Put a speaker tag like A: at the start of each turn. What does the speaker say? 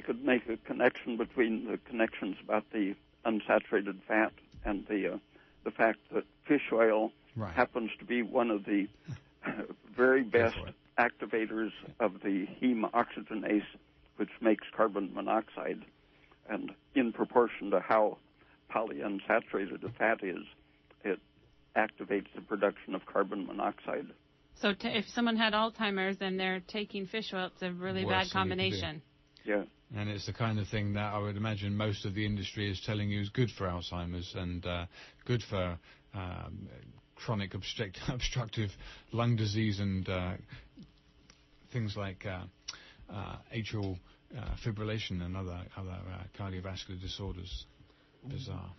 A: could make a connection between the connections about the unsaturated fat and the fact that fish oil happens to be one of the very best activators of the heme oxygenase, which makes carbon monoxide. And in proportion to how polyunsaturated a fat is, it activates the production of carbon monoxide.
B: So if someone had Alzheimer's and they're taking fish oil, it's a really bad combination.
A: Yeah.
C: And it's the kind of thing that I would imagine most of the industry is telling you is good for Alzheimer's and good for chronic obstructive lung disease and things like atrial fibrillation and other cardiovascular disorders. Bizarre.